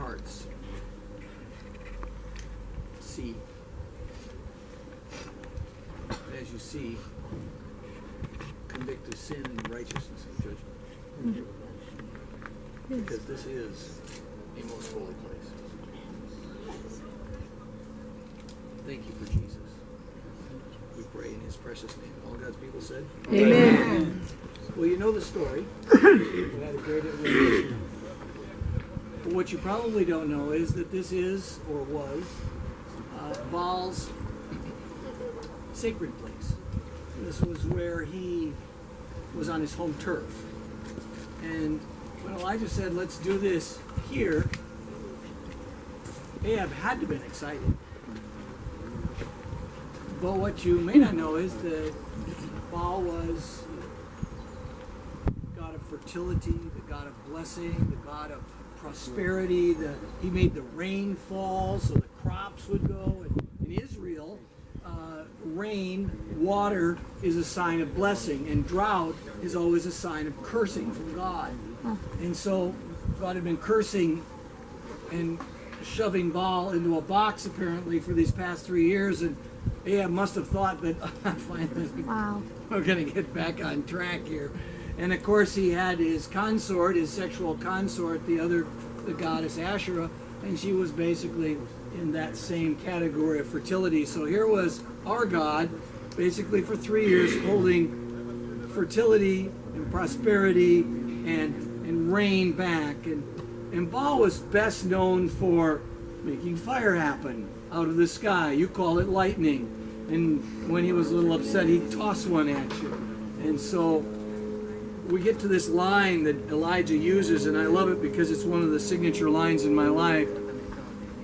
hearts see. As you see, convict of sin and righteousness and judgment. Because this is a most holy place. Thank you for Jesus. We pray in his precious name. All God's people said? Amen. Well, you know the story. We had a great illustration. But what you probably don't know is that this is, or was, Baal's sacred place. This was where he was on his home turf. And when Elijah said, let's do this here, Ahab had to have been excited. But what you may not know is that Baal was the god of fertility, the god of blessing, the god of prosperity. He made the rain fall so the crops would go. And in Israel, rain, water, is a sign of blessing, and drought is always a sign of cursing from God. And so God had been cursing and shoving Baal into a box apparently for these past 3 years, and Ahab must have thought that finally we're going to get back on track here. And of course he had his consort, his sexual consort, the goddess Asherah, and she was basically in that same category of fertility. So here was our God basically for 3 years holding fertility and prosperity and rain back. And Baal was best known for making fire happen out of the sky. You call it lightning. And when he was a little upset, he'd toss one at you. And so we get to this line that Elijah uses, and I love it because it's one of the signature lines in my life.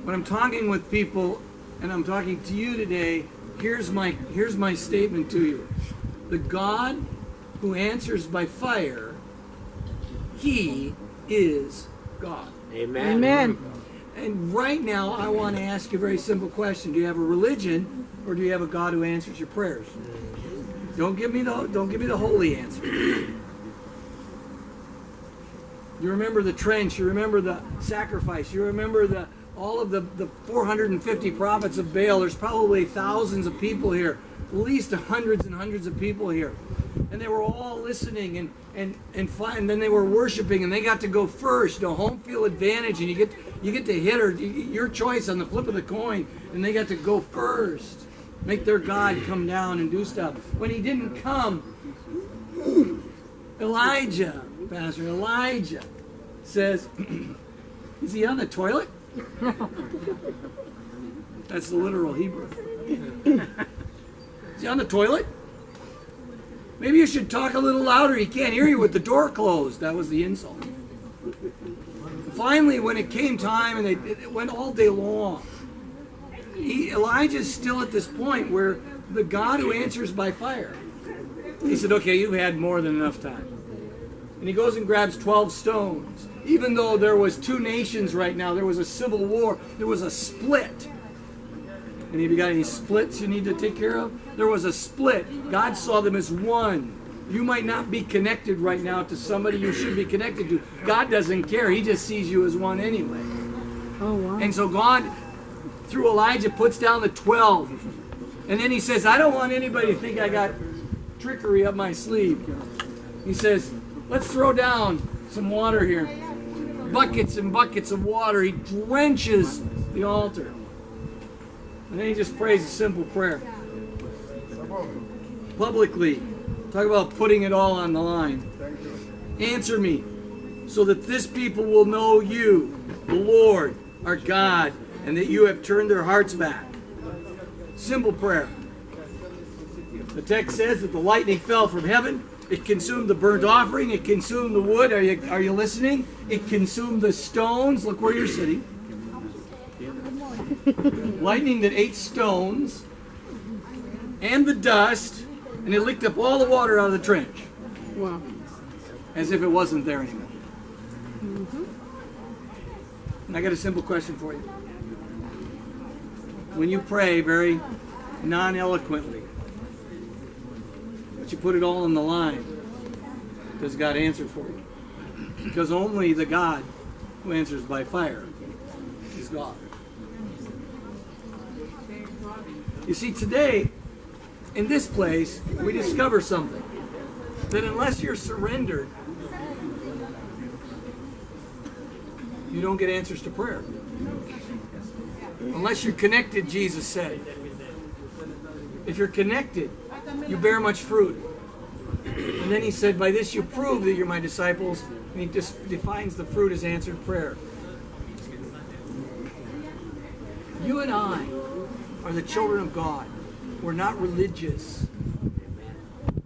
When I'm talking with people, and I'm talking to you today, here's my statement to you. The God who answers by fire, he is God. Amen. Amen. And right now, I want to ask you a very simple question. Do you have a religion, or do you have a God who answers your prayers? Don't give me the holy answer. You remember the trench, you remember the sacrifice, you remember all of the 450 prophets of Baal. There's probably thousands of people here, at least hundreds and hundreds of people here. And they were all listening and then they were worshiping, and they got to go first, home field advantage, and you get to hit your choice on the flip of the coin, and they got to go first. Make their God come down and do stuff. When he didn't come, Elijah says, is he on the toilet? That's the literal Hebrew. Is he on the toilet? Maybe you should talk a little louder. He can't hear you with the door closed. That was the insult. Finally, when it came time, and it went all day long, Elijah's still at this point where the God who answers by fire, he said, okay, you've had more than enough time. And he goes and grabs 12 stones. Even though there was two nations right now, there was a civil war, there was a split. Any of you got any splits you need to take care of? There was a split. God saw them as one. You might not be connected right now to somebody you should be connected to. God doesn't care. He just sees you as one anyway. Oh, wow. And so God, through Elijah, puts down the 12. And then he says, I don't want anybody to think I got trickery up my sleeve. He says, let's throw down some water here. Buckets and buckets of water. He drenches the altar. And then he just prays a simple prayer. Publicly. Talk about putting it all on the line. Answer me, so that this people will know you, the Lord, our God, and that you have turned their hearts back. Simple prayer. The text says that the lightning fell from heaven. It consumed the burnt offering. It consumed the wood. Are you listening? It consumed the stones. Look where you're sitting. Lightning that ate stones and the dust, and it licked up all the water out of the trench. Wow. As if it wasn't there anymore. And I got a simple question for you. When you pray very non-eloquently, but you put it all on the line, does God answer for you? Because only the God who answers by fire God. You see, today, in this place, we discover something. That unless you're surrendered, you don't get answers to prayer. Unless you're connected, Jesus said. If you're connected, you bear much fruit. And then he said, by this you prove that you're my disciples. And he just defines the fruit as answered prayer. You and I are the children of God. We're not religious.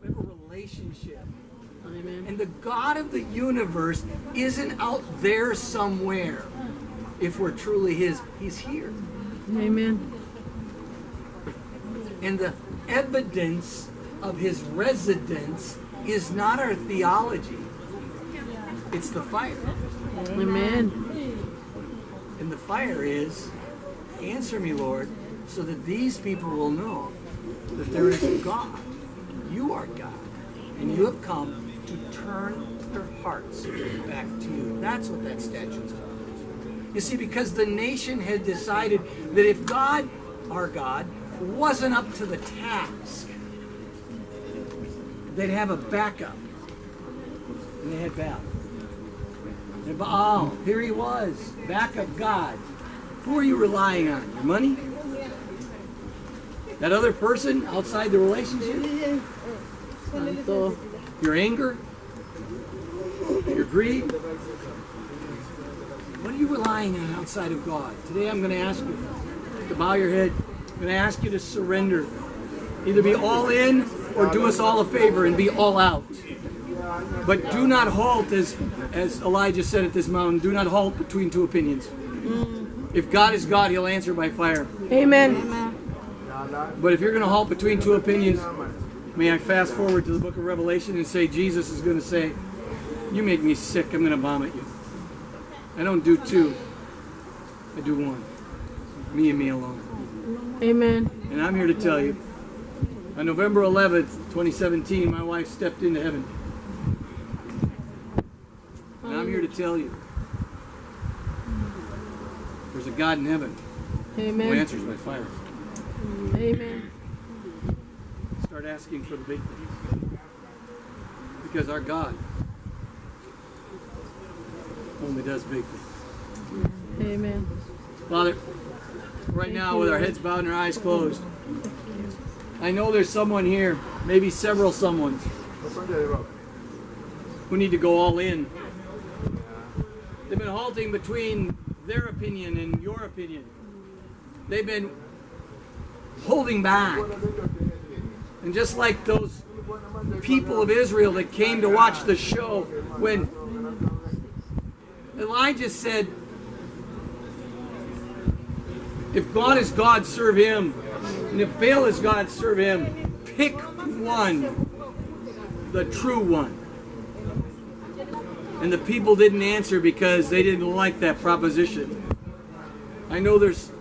We have a relationship. Amen. And the God of the universe isn't out there somewhere. If we're truly his, he's here. Amen. And the evidence of his residence is not our theology. It's the fire. Amen. And the fire is, answer me, Lord, so that these people will know that there is a God. You are God. And you have come to turn their hearts back to you. That's what that statue's about. You see, because the nation had decided that if God, our God, wasn't up to the task, they'd have a backup. And they had Baal. And Baal, here he was, backup God. Who are you relying on? Your money? That other person outside the relationship? Santo. Your anger? Your greed? What are you relying on outside of God? Today I'm going to ask you to bow your head. I'm going to ask you to surrender. Either be all in or do us all a favor and be all out. But do not halt, as Elijah said at this mountain, do not halt between two opinions. If God is God, he'll answer by fire. Amen. But if you're going to halt between two opinions, may I fast forward to the book of Revelation and say, Jesus is going to say, you make me sick, I'm going to vomit you. I don't do two, I do one. Me and me alone. Amen. And I'm here to tell you, on November 11th, 2017, my wife stepped into heaven. And I'm here to tell you, there's a God in heaven who Amen. answers by fire. Amen. Start asking for the big things. Because our God only does big things. Amen. Father, right now with our heads bowed and our eyes closed, I know there's someone here, maybe several someones, who need to go all in. They've been halting between their opinion and your opinion. They've been holding back. And just like those people of Israel that came to watch the show, when Elijah said, if God is God, serve him. And if Baal is God, serve him. Pick one, the true one. And the people didn't answer because they didn't like that proposition. I know there's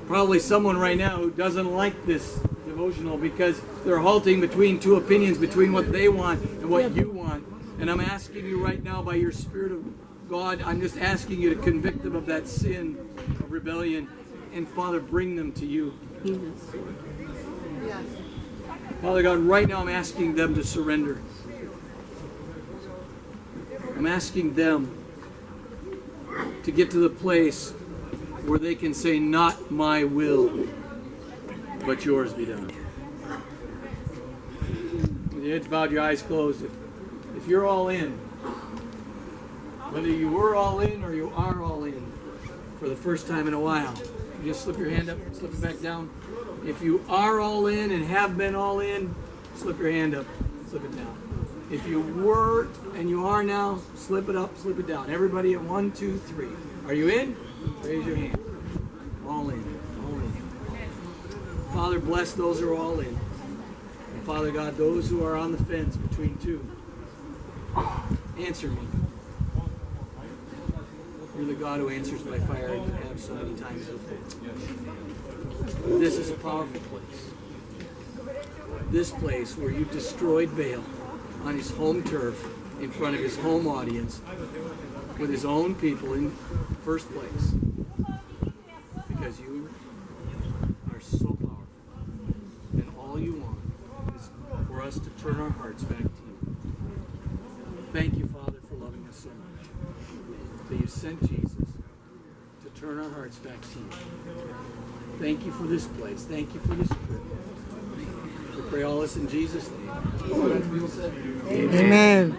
probably someone right now who doesn't like this devotional because they're halting between two opinions, between what they want and what you want. And I'm asking you right now by your Spirit of God, I'm just asking you to convict them of that sin of rebellion. And Father, bring them to you. Father God, right now I'm asking them to surrender. I'm asking them to get to the place where they can say, not my will, but yours be done. With your heads bowed, your eyes closed. If you're all in, whether you were all in or you are all in for the first time in a while, just slip your hand up, slip it back down. If you are all in and have been all in, slip your hand up, slip it down. If you were and you are now, slip it up, slip it down. Everybody at 1, 2, 3. Are you in? Raise your hand. All in. All in. Father, bless those who are all in. And Father God, those who are on the fence between two, answer me. You're the God who answers by fire, and you have so many times before. This is a powerful place. This place where you destroyed Baal on his home turf, in front of his home audience, with his own people in first place. because you are so powerful. And all you want is for us to turn our hearts back to you. Thank you, Father, for loving us so much. That you sent Jesus to turn our hearts back to you. Thank you for this place. Thank you for this privilege. We pray all this in Jesus' name. Amen.